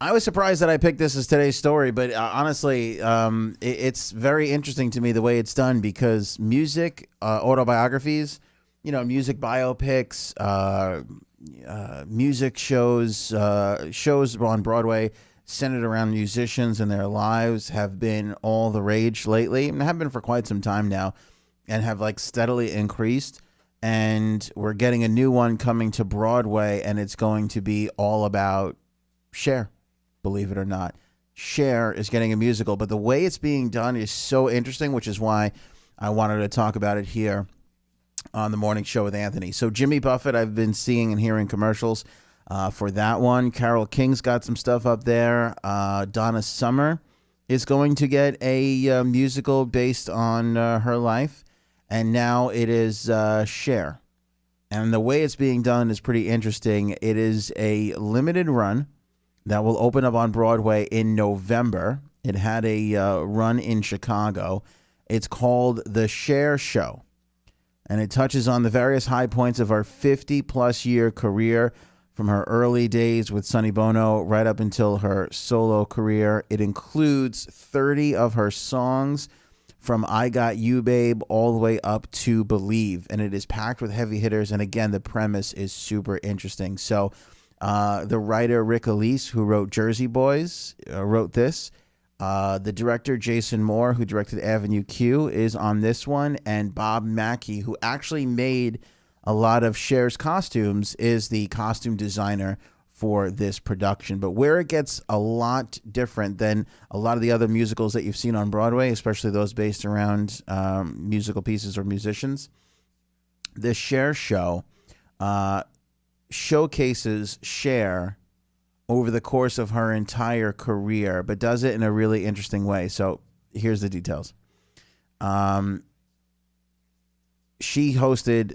I was surprised that I picked this as today's story, but honestly, it's very interesting to me the way it's done because music, autobiographies, music biopics, music shows, shows on Broadway centered around musicians and their lives have been all the rage lately and have been for quite some time now and have like steadily increased. And we're getting a new one coming to Broadway, and it's going to be all about Cher, believe it or not. Cher is getting a musical, but the way it's being done is so interesting, which is why I wanted to talk about it here on the morning show with Anthony. So Jimmy Buffett, I've been seeing and hearing commercials for that one. Carole King's got some stuff up there. Donna Summer is going to get a musical based on her life. And now it is Cher. And the way it's being done is pretty interesting. It is a limited run that will open up on Broadway in November. It had a run in Chicago. It's called The Cher Show. And it touches on the various high points of her 50-plus year career from her early days with Sonny Bono right up until her solo career. It includes 30 of her songs from I Got You, Babe, all the way up to Believe. And it is packed with heavy hitters. And again, the premise is super interesting. So the writer Rick Elise, who wrote Jersey Boys, wrote this. The director Jason Moore, who directed Avenue Q, is on this one. And Bob Mackey, who actually made a lot of Cher's costumes, is the costume designer for this production. But where it gets a lot different than a lot of the other musicals that you've seen on Broadway, especially those based around musical pieces or musicians, the Cher Show showcases Cher over the course of her entire career, but does it in a really interesting way. So here's the details. She hosted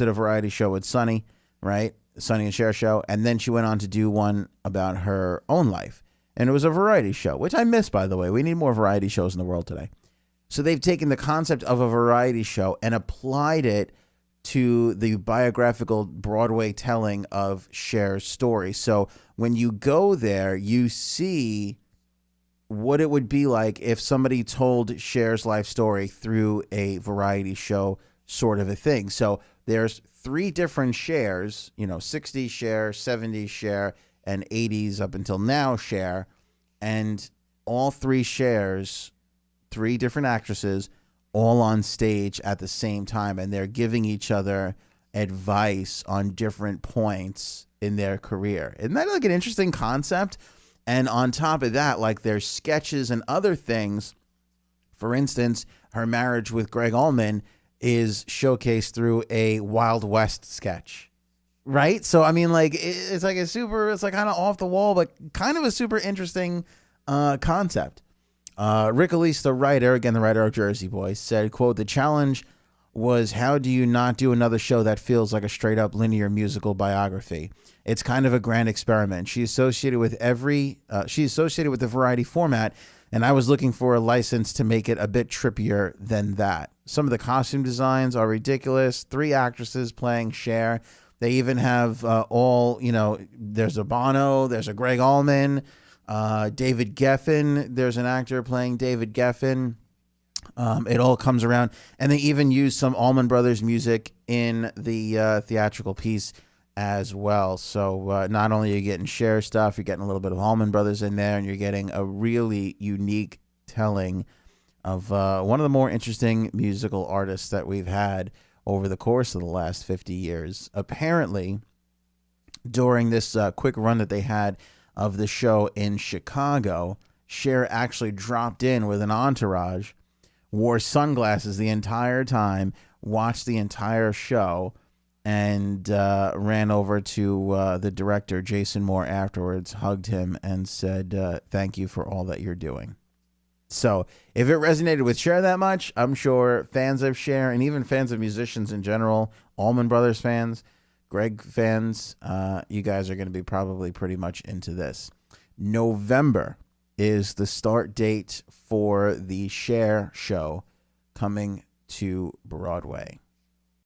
a variety show with Sonny, right? Sonny and Cher Show, and then she went on to do one about her own life. And it was a variety show, which I miss, by the way. We need more variety shows in the world today. So they've taken the concept of a variety show and applied it to the biographical Broadway telling of Cher's story. So when you go there, you see what it would be like if somebody told Cher's life story through a variety show sort of a thing. So there's 3 different Chers, 60s Cher, 70s Cher, and 80s up until now Cher. And all 3 Chers, 3 different actresses, all on stage at the same time. And they're giving each other advice on different points in their career. Isn't that like an interesting concept? And on top of that, like there's sketches and other things. For instance, her marriage with Greg Allman is showcased through a Wild West sketch, right? So, I mean, like, it's like it's like kind of off the wall, but kind of a super interesting concept. Rick Elise, the writer of Jersey Boys, said, quote, "The challenge was how do you not do another show that feels like a straight up linear musical biography? It's kind of a grand experiment. She's associated with the variety format, and I was looking for a license to make it a bit trippier than that. Some of the costume designs are ridiculous. 3 actresses playing Cher. They even have there's a Bono, there's a Greg Allman, David Geffen. There's an actor playing David Geffen. It all comes around. And they even use some Allman Brothers music in the theatrical piece as well. So not only are you getting Cher stuff, you're getting a little bit of Allman Brothers in there, and you're getting a really unique telling of one of the more interesting musical artists that we've had over the course of the last 50 years. Apparently, during this quick run that they had of the show in Chicago, Cher actually dropped in with an entourage, wore sunglasses the entire time, watched the entire show, and ran over to the director, Jason Moore, afterwards, hugged him, and said, thank you for all that you're doing. So if it resonated with Cher that much, I'm sure fans of Cher and even fans of musicians in general, Allman Brothers fans, Greg fans, you guys are going to be probably pretty much into this. November is the start date for the Cher Show coming to Broadway.